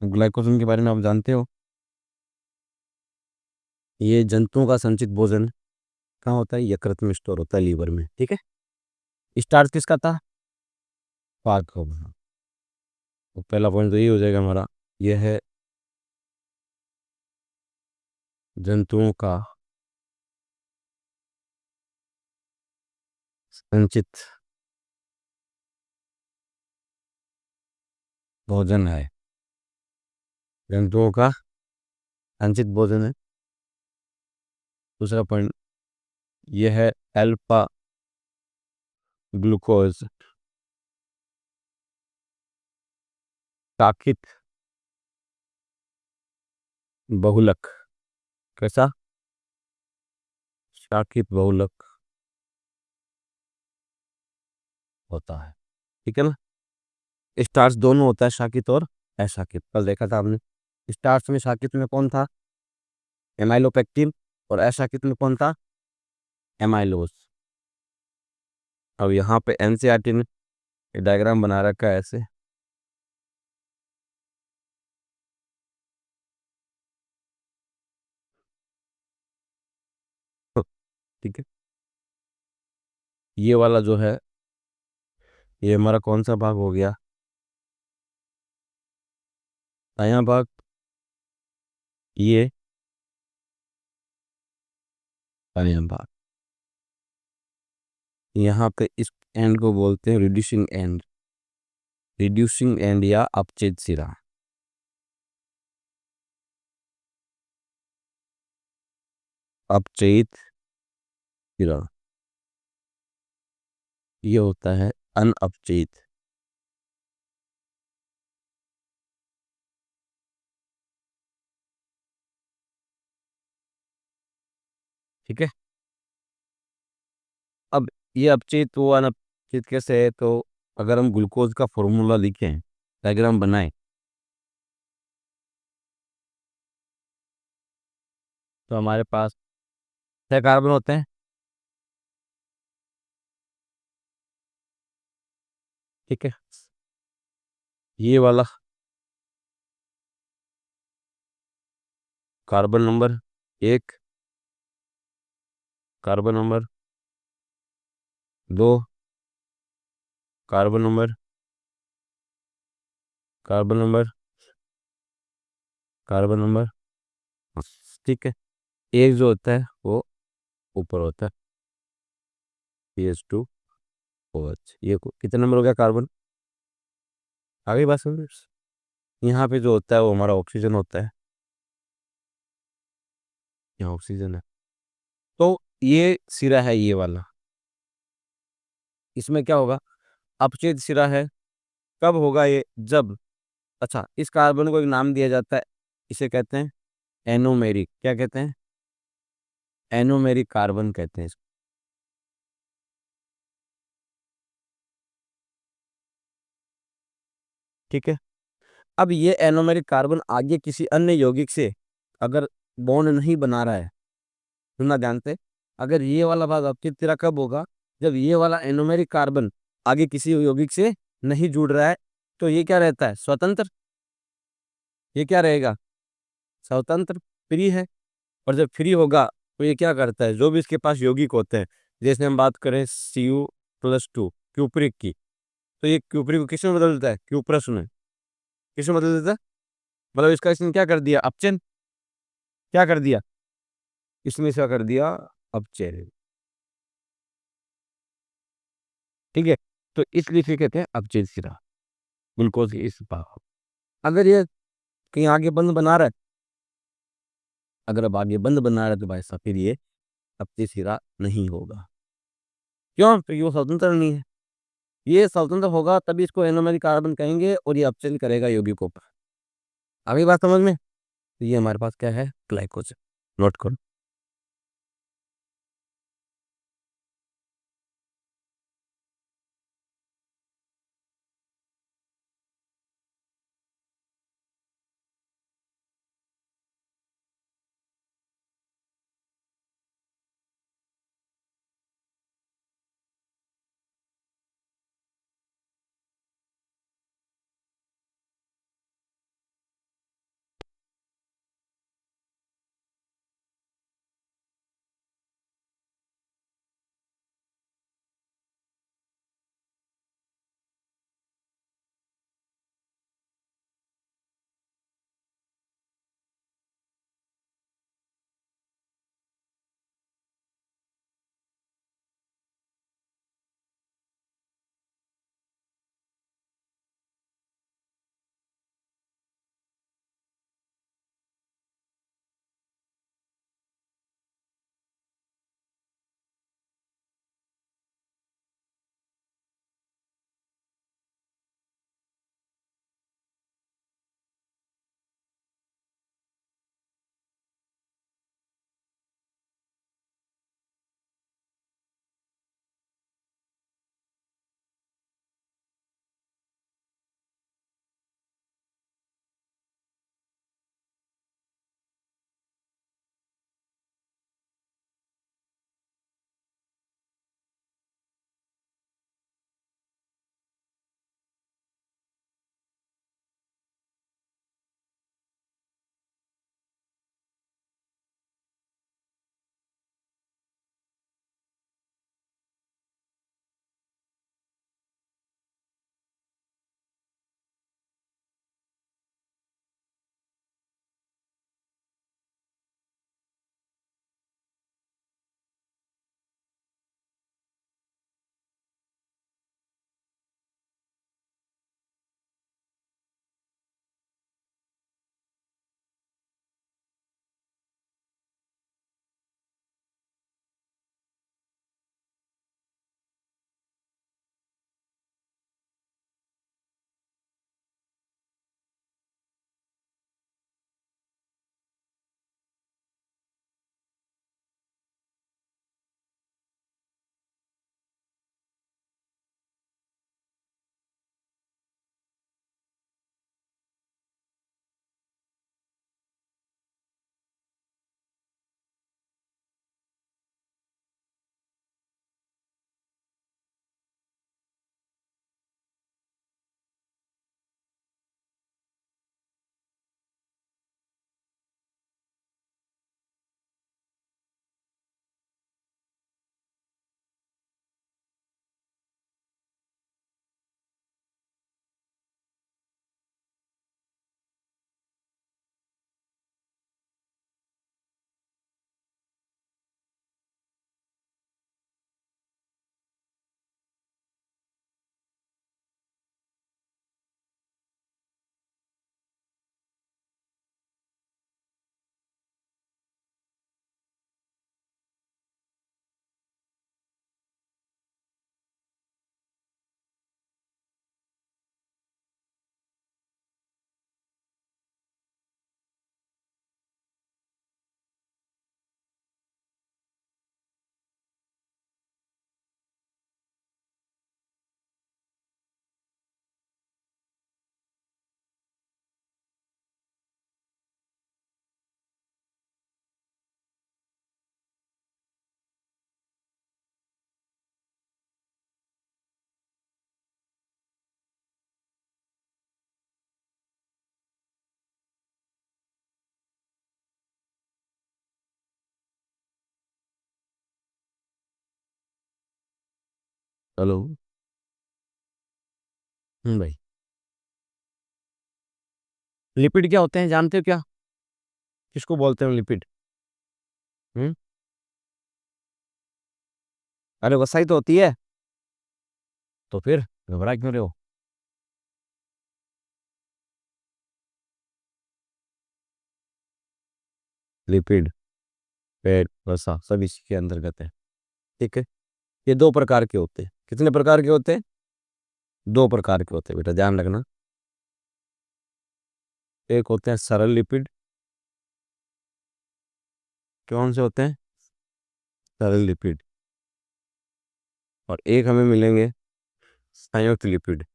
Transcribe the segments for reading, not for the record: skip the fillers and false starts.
Glycogen के बारे में आप जानते हो? ये जंतुओं का संचित भोजन कहाँ होता है? यकृत में स्टोर होता है, लीवर में। ठीक है। स्टार्च किसका था? पाक का बना। तो पहला पॉइंट तो ये हो जाएगा हमारा। यह है जंतुओं का संचित भोजन है। जंतुओं का संचित भोजन है। दूसरा पॉइंट यह है अल्फा ग्लूकोज शाकित बहुलक। कैसा? शाकित बहुलक होता है। ठीक है ना। स्टार्च दोनों होता है, शाकित और अशाकित। कल देखा था आपने। स्टार्च में शाकित में कौन था? एमाइलोपेक्टिन। और अशाकित में कौन था? एमाइलोज। अब यहाँ पे एनसीईआरटी ने डायग्राम बना रखा है ऐसे। ठीक है। ये वाला जो है, ये हमारा कौन सा भाग हो गया? दायां भाग। ये दायां भाग। यहाँ पे इस एंड को बोलते हैं रिड्यूसिंग एंड। रिड्यूसिंग एंड या अपछेद सिरा। अपछेद सिरा ये होता है अनअपछेद। ठीक है। अब ये अपछेद वो अनअपछेद कैसे है? तो अगर हम ग्लूकोज का फॉर्मूला लिखें, डायग्राम बनाएं, तो हमारे पास 6 कार्बन होते हैं। ठीक है। ये वाला carbon number 1, carbon number 2, carbon number, carbon number, carbon number. ठीक है। एक जो होता है वो ऊपर होता है, CH2OH। कितने नंबर हो गया? कार्बन। आगे बात समझ। यहाँ पे जो होता है वो हमारा ऑक्सीजन होता है। यहाँ ऑक्सीजन है। तो ये सिरा है ये वाला। इसमें क्या होगा? अपछेद सिरा है। कब होगा ये? जब, अच्छा, इस कार्बन को एक नाम दिया जाता है। इसे कहते हैं एनोमेरिक। क्या कहते हैं? एनोमेरिक कार्बन कहते हैं इसको। ठीक है। अब ये एनोमेरिक कार्बन आगे किसी अन्य यौगिक से अगर बॉन्ड नहीं बना रहा है, सुनना ध्यान से, अगर ये वाला भाग अपचित तेरा कब होगा? जब ये वाला एनोमेरिक कार्बन आगे किसी यौगिक से नहीं जुड़ रहा है, तो ये क्या रहता है? स्वतंत्र। ये क्या रहेगा? स्वतंत्र, फ्री है। और जब फ्री होगा तो ये क्या करता है? जो भी इसके पास यौगिक होते हैं, जैसे हम बात करें Cu+2 क्यूप्रिक की, तो ये क्यूप्रिक को किसमें बदल देता है? क्यूप्रस में। किसमें बदल देता है? मतलब इसका इसने क्या कर दिया? अपचयन। क्या कर दिया? इसमें इसका कर दिया अपचयन। ठीक है। तो इसलिए इसे कहते हैं अपचयन सिरा, ग्लूकोज के इस भाग। अगर ये कहीं आगे बंद बना रहा है, अगर अब आगे बंद बना रहा है, तो भाई साहब फिर ये अपचयन सिरा नहीं होगा। क्यों? क्योंकि वो स्वतंत्र नहीं है। ये स्वतंत्र होगा तभी इसको एनोमेरिक कार्बन कहेंगे और ये अपचयन करेगा यौगिकों पर। अभी बात समझ में? तो ये हमारे पास क्या है? ग्लाइकोजन। नोट करो। हेलो। भाई, लिपिड क्या होते हैं जानते हो क्या? किसको बोलते हैं लिपिड? हम्म। अरे वसाई तो होती है। तो फिर घबरा क्यों रहे हो? लिपिड, फैट, वसा सब इसी के अंतर्गत है। ठीक है। ये दो प्रकार के होते हैं। कितने प्रकार के होते हैं? दो प्रकार के होते हैं बेटा, ध्यान रखना। एक होते हैं सरल लिपिड। कौन से होते हैं? सरल लिपिड। और एक हमें मिलेंगे संयुक्त लिपिड।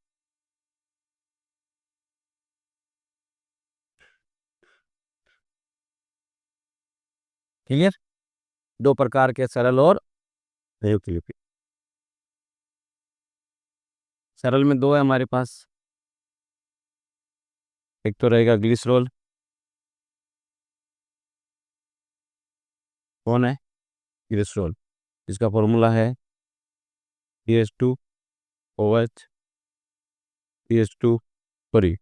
क्लियर? दो प्रकार के, सरल और संयुक्त लिपिड। सरल में दो है हमारे पास। एक तो रहेगा ग्लिसरॉल। कौन है? ग्लिसरॉल। इसका फॉर्मूला है CH2OH, CH2, sorry,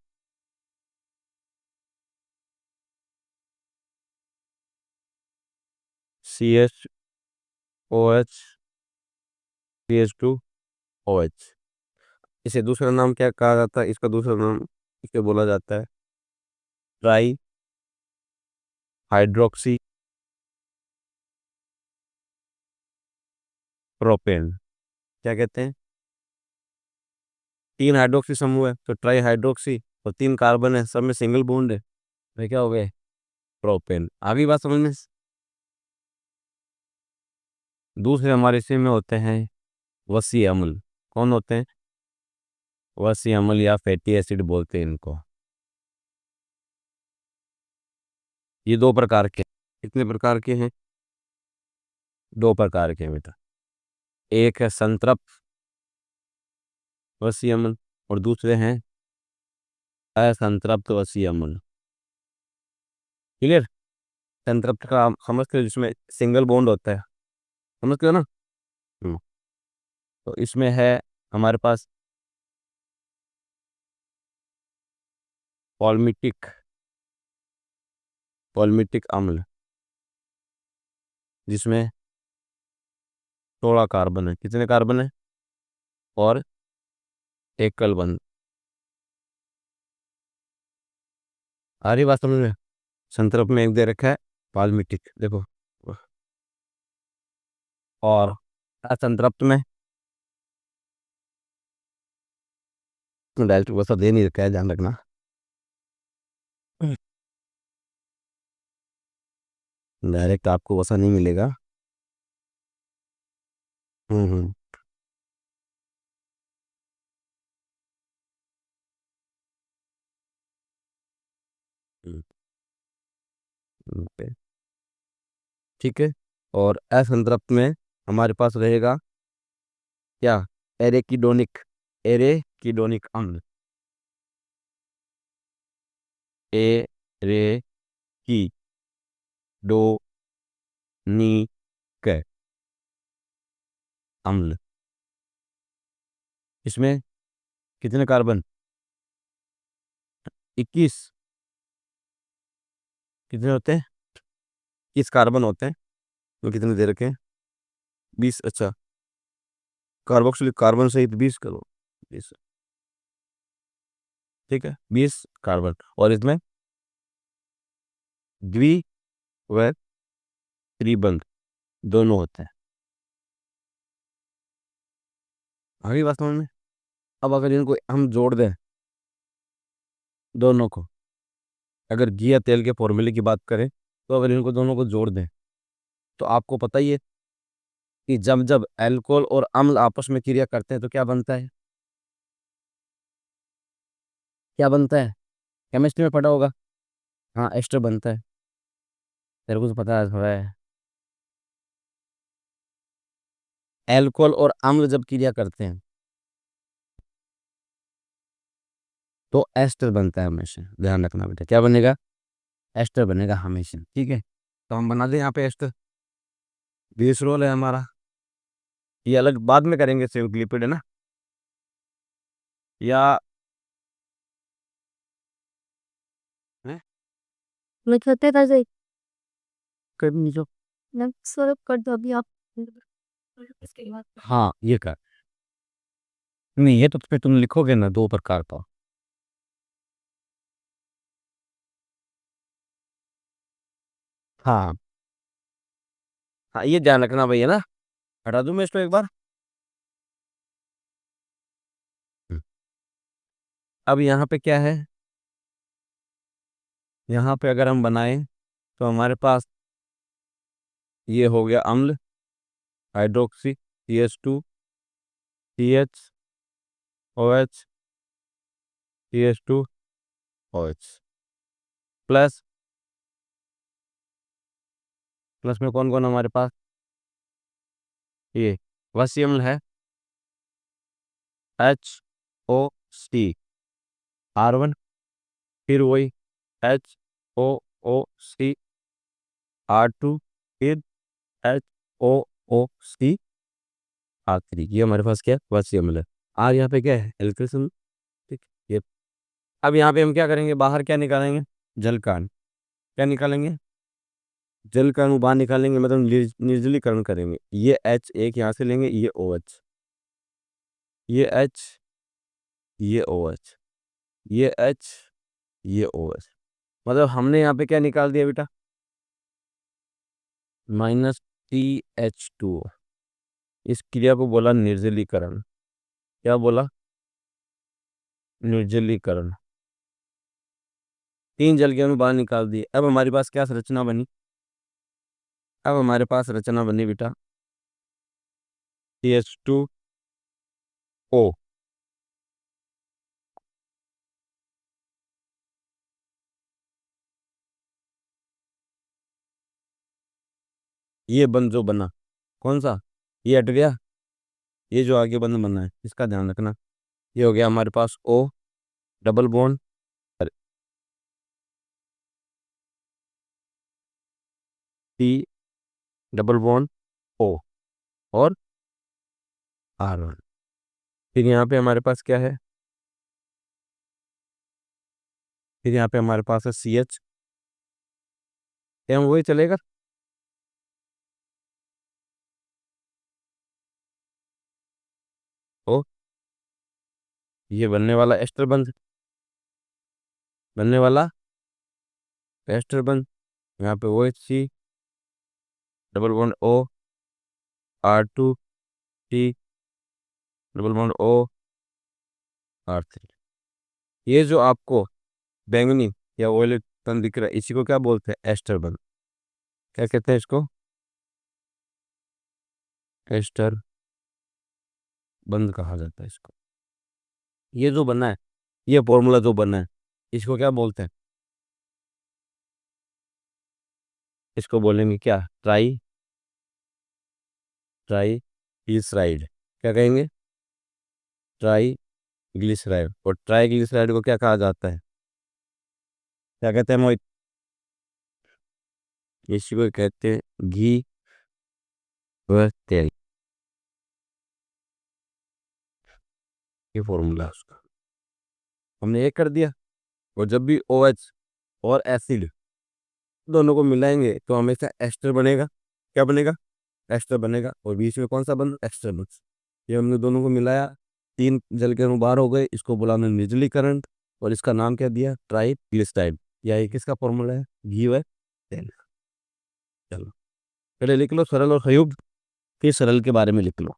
CHOH, CH2OH। इसे दूसरा नाम क्या कहा जाता है? इसका दूसरा नाम इसे बोला जाता है ट्राई हाइड्रोक्सी प्रोपेन। क्या कहते हैं? तीन हाइड्रोक्सी समूह है तो ट्राई हाइड्रोक्सी, और तीन कार्बन है, सब में सिंगल बॉन्ड है, वे क्या हो गए? प्रोपेन। आगे बात समझ में? दूसरे हमारे इसी में होते हैं वसी अम्ल। कौन होते हैं? वसी अम्ल या फैटी एसिड बोलते हैं इनको। ये दो प्रकार के। कितने प्रकार के हैं? दो प्रकार के हैं बेटा। एक है संतृप्त वसी अम्ल, और दूसरे हैं असंतृप्त वसी अम्ल। क्लियर? संतृप्त का आप समझते हो, जिसमें सिंगल बॉन्ड होता है, समझते हो ना? हम्म। तो इसमें है हमारे पास पॉल्मिटिक, पॉल्मिटिक अम्ल, जिसमें 16 कार्बन है। कितने कार्बन है? और एकल बंध। आ रही बात समझ में? संतर्प में एक दे रखा है पालमिटिक, देखो। और असंतृप्त में डायरेक्ट वसा दे नहीं रखा है, ध्यान रखना। डायरेक्ट आपको वसा नहीं मिलेगा। हम्म। हम्म, पे- ठीक है। और असंतृप्त में हमारे पास रहेगा क्या? एरेकिडोनिक, एरेकिडोनिक अम्ल। ए रे की डो नी क अम्ल। इसमें कितने कार्बन? 21। कितने होते हैं? 21 कार्बन होते हैं। तो कितने दे रखे हैं? 20। अच्छा, कार्बोक्सिलिक कार्बन सहित 20 करो। 20। ठीक है, 20 कार्बन। और इसमें द्वि व त्रिबंध दोनों होते हैं। आगे बात समझ में? अब अगर इनको हम जोड़ दें, दोनों को, अगर घी या तेल के फॉर्मूले की बात करें, तो अगर इनको दोनों को जोड़ दें, तो आपको पता ही है कि जब जब अल्कोहल और अम्ल आपस में क्रिया करते हैं तो क्या बनता है? क्या बनता है? केमिस्ट्री में पढ़ा होगा। हाँ, एस्टर बनता है। तेरे को तो पता है थोड़ा है। अल्कोहल और अम्ल जब क्रिया करते हैं तो एस्टर बनता है हमेशा, ध्यान रखना बेटा। क्या बनेगा? एस्टर बनेगा हमेशा। ठीक है, तो हम बना दें यहाँ पे एस्टर। ग्लिसरॉल है हमारा। ये अलग बाद में करेंगे, संयुक्त लिपिड है ना, या है? मैं कहते था जे कर नीचो। मैं स्वरूप कर दो अभी आप इसके बाद। हाँ ये कर, नहीं ये तो फिर तुम लिखोगे ना दो प्रकार का। हाँ हाँ, ये ध्यान रखना भैया ना। हटा दूं मैं इसको एक बार। हम्म। अब यहाँ पे क्या है, यहाँ पे अगर हम बनाएं तो हमारे पास ये हो गया अम्ल, hydroxy, CH2, CH, OH, CH2, OH, plus, plus में कौन कौन हमारे पास, ये वसी अम्ल है, HOC, R1, फिर वही HOOC, R2, फिर HOOC, R3। ये हमारे पास क्या है, वसी अम्ल है। आर यहाँ पे क्या है, एल्केन। ठीक। ये अब यहाँ पे हम क्या करेंगे, बाहर क्या निकालेंगे, जल का अणु। क्या निकालेंगे, जल का अणु बाहर निकालेंगे, मतलब निर्जलीकरण करेंगे। ये H एक यहाँ से लेंगे, ये OH, ये H, ये OH, ये H, ये OH, मतलब हमने यहाँ पे क्या निकाल दिया बेटा, -TH2। इस क्रिया को बोला निर्जलीकरण। क्या बोला, निर्जलीकरण। तीन जल के अणु बाहर निकाल दिए। अब हमारे पास क्या रचना बनी, अब हमारे पास रचना बनी बेटा CH2O। ये बंद जो बना, कौन सा, ये हट गया, ये जो आगे बंद बना है इसका ध्यान रखना। ये हो गया हमारे पास O, double bond, T, double bond O, और R1। फिर यहाँ पे हमारे पास क्या है, फिर यहाँ पे हमारे पास है CH, एम वही चलेगा। ओ, ये बनने वाला एस्टर बंद, बनने वाला एस्टर बंद। यहाँ पे OHC, double bond O, R2, T, double bond O, R3। ये जो आपको बैंगनी या ऑयल तन दिख रहा है, इसी को क्या बोलते हैं, एस्टर बंद। क्या कहते हैं इसको, एस्टर बंद कहा जाता है इसको। ये जो बना है, ये फॉर्मूला जो बना है, इसको क्या बोलते हैं, इसको बोलेंगे क्या, ट्राई, ट्राई ग्लिसराइड। क्या कहेंगे, ट्राई ग्लिसराइड। और ट्राई ग्लिसराइड को क्या कहा जाता है, क्या कहते हैं मोहित, इसी को कहते हैं घी व तेल। ये फॉर्मूला है उसका, हमने एक कर दिया। और जब भी OH और एसिड दोनों को मिलाएंगे तो हमेशा एस्टर बनेगा। क्या बनेगा, एस्टर बनेगा। और बीच में कौन सा बंद, एक्स्ट्रा बंद। ये हमने दोनों को मिलाया, तीन जल के अणु बाहर हो गए, इसको बोला हमने निर्जलीकरण। और इसका नाम क्या दिया, ट्राई ग्लिसराइड। या ये किसका फॉर्मूला है, घी व तेल। चलो पहले लिख लो सरल और संयुक्त, फिर सरल के बारे में लिख लो।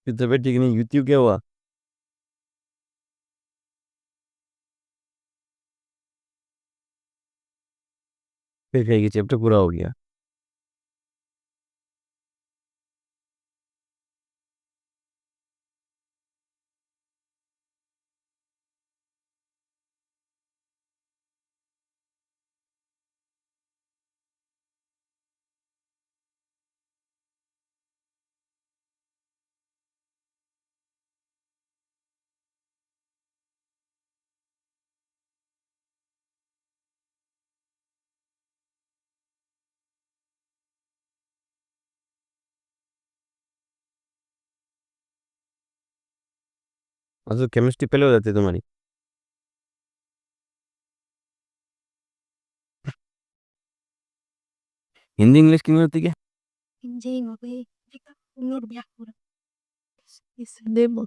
आपकी तबीयत ठीक नहीं, यूट्यूब क्या हुआ? फिर कहेगी चैप्टर पूरा हो गया। मतलब केमिस्ट्री पहले हो जाती है तुम्हारी? हिंदी इंग्लिश क्यों नहीं होती क्या? Hindi mo ba? Nur biyak mo. Hindi mo.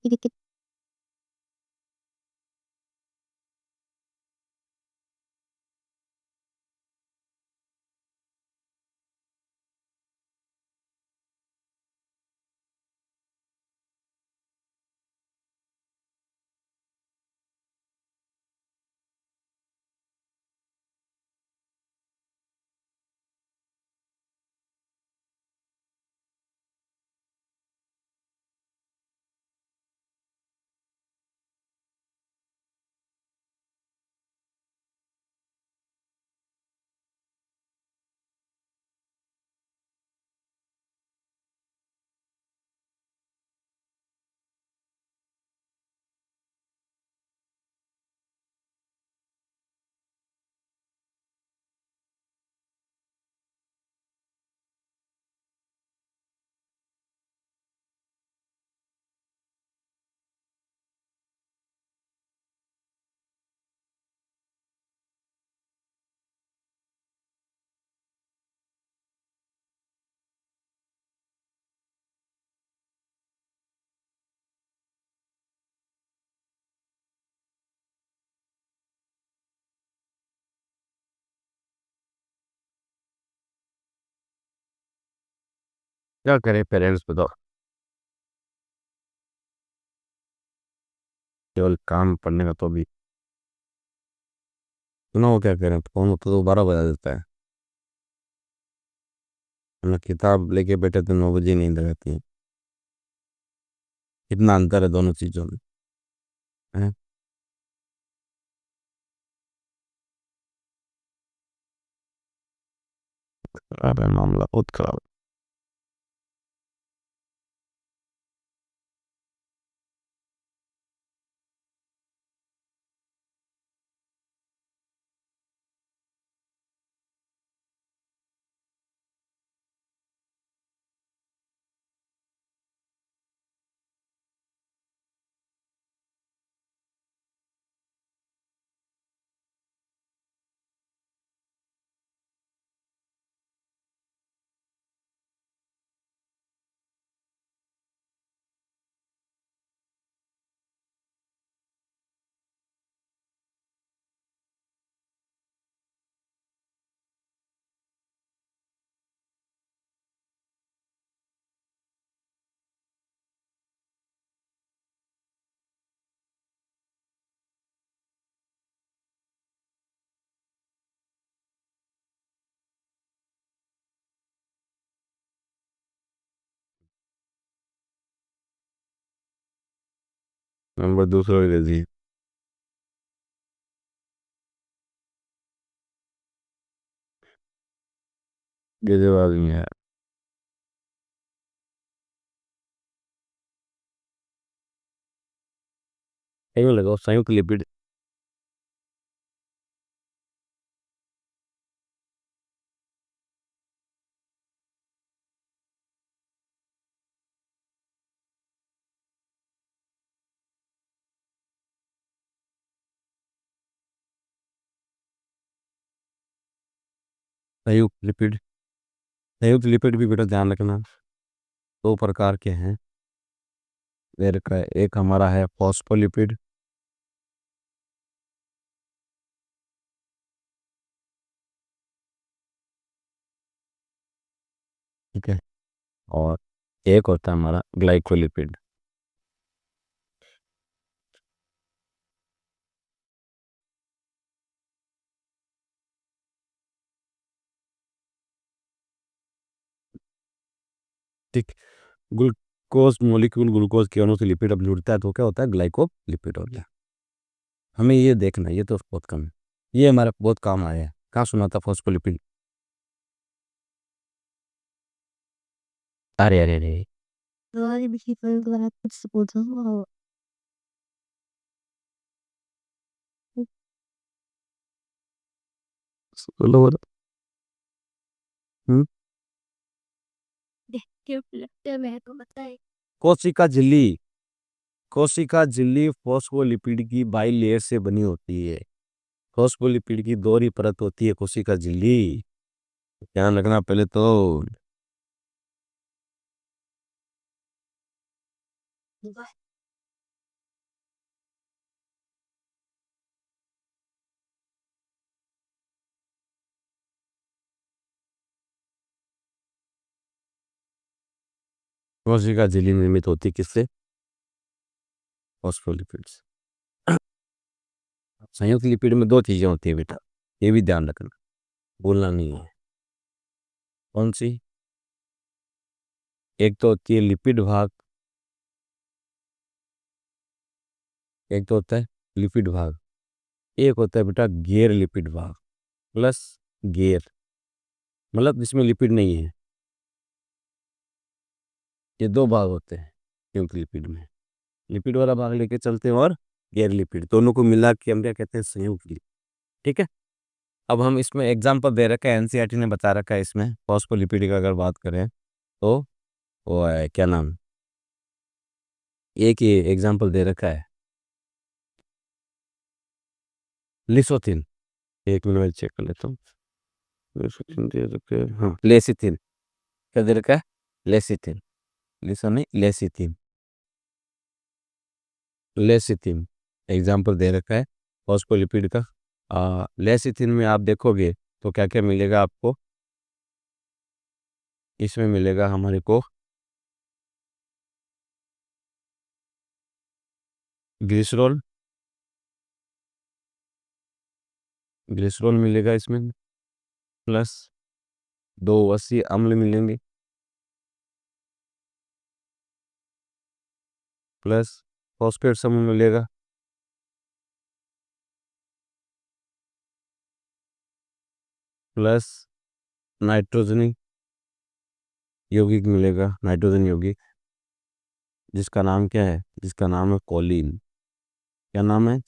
Dikit. क्या करे पेरेंट्स बताओ। केवल काम पढ़ने का तो भी सुना, वो क्या करें, फोन होता तो 12 बजा देता है। ना किताब लेके बैठे तो 9 बजे नींद आ जाती है। कितना अंतर है दोनों चीजों में, है? खराब है मामला, बहुत खराब है। नंबर दूसरा ही दे दी। ये जवाब नहीं है। कहीं लगाओ संयुक्त लिपिड। संयुक्त लिपिड। संयुक्त लिपिड भी बेटा ध्यान रखना, दो प्रकार के हैं। मेरे का एक हमारा है फॉस्फोलिपिड, ठीक है, और एक होता है हमारा ग्लाइकोलिपिड। ठीक। ग्लूकोज मोलिक्यूल ग्लूकोज के अणु से लिपिड अब जुड़ता है तो क्या होता है, ग्लाइकोलिपिड हो गया। हमें ये देखना, ये तो बहुत कम है, ये हमारा बहुत काम आया है। कहाँ सुना था फॉस्फोलिपिड? अरे अरे अरे, Agora me ficou agora tudo se botou. बोलो बोलो। हम्म। देख के लगता है तो बताए। कोशिका झिल्ली। कोशिका झिल्ली फॉस्फोलिपिड की बाई लेयर से बनी होती है। फॉस्फोलिपिड की दोहरी परत होती है कोशिका झिल्ली, ध्यान रखना पहले तो। कोशिका झिल्ली निर्मित होती है किससे? फॉस्फोलिपिड्स। संयुक्त लिपिड में दो चीजें होती है बेटा, ये भी ध्यान रखना, भूलना नहीं है। कौन सी? एक तो होती है लिपिड भाग, एक तो होता है लिपिड भाग, एक होता है बेटा गैर लिपिड भाग। प्लस गैर मतलब जिसमें लिपिड नहीं है। ये दो भाग होते हैं संयुक्त लिपिड में, लिपिड वाला भाग लेके चलते हैं और गैर लिपिड, दोनों को मिला के हम क्या कहते हैं, संयुक्त लिपिड। ठीक है। अब हम इसमें एग्जांपल दे रखा है, एनसीईआरटी ने बता रखा है इसमें फॉस्फोलिपिड की अगर बात करें तो वो है क्या नाम, एक ही एग्जांपल दे रखा है, लिसोथिन। एक मिनट में चेक कर लेता हूँ। लिसोथिन दे रखा है, हाँ लेसिथिन। क्या दे रखा है? लेसिथिन। लिसो नहीं, लेसिथिन। लेसिथिन एग्जांपल दे रखा है फॉस्फोलिपिड का। लेसिथिन में आप देखोगे तो क्या क्या मिलेगा आपको, इसमें मिलेगा हमारे को ग्लिसरॉल, ग्लिसरॉल मिलेगा इसमें, प्लस दो वसी अम्ल मिलेंगे, प्लस फॉस्फेट समूह मिलेगा, प्लस नाइट्रोजनी यौगिक मिलेगा, नाइट्रोजन यौगिक, जिसका नाम क्या है, जिसका नाम है कॉलिन। क्या नाम है?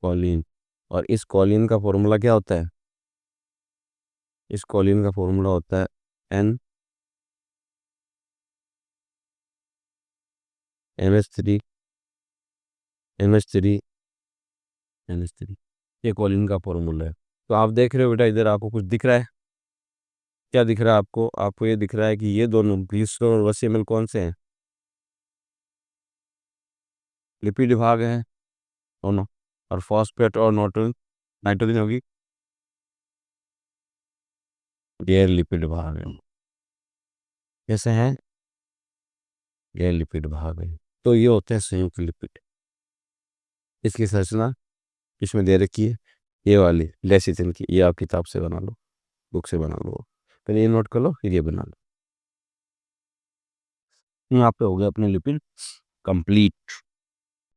कॉलिन। और इस कॉलिन का फॉर्मूला क्या होता है? इस कॉलिन का फॉर्मूला होता है एन NH3 NH3 NH3, ये कॉलिन का फॉर्मूला है। तो आप देख रहे हो बेटा, इधर आपको कुछ दिख रहा है? क्या दिख रहा है आपको? आपको ये दिख रहा है कि ये दोनों ग्लिसरॉल और वसीएमएल कौन से हैं? लिपिड भाग हैं दोनों। और फॉस्फेट और नाइट्रोजन, नाइट्रोजन होगी गैर लिपिड भाग है। कैसे हैं? गैर लिपिड भाग है। तो ये होते हैं संयुक्त लिपिड। इसकी संरचना इसमें दे रखी है, ये वाली लेसिथिन की, ये आप किताब से बना लो, बुक से बना लो, फिर ये नोट कर लो, फिर ये बना लो। यहाँ पे हो गया अपने लिपिड कंप्लीट।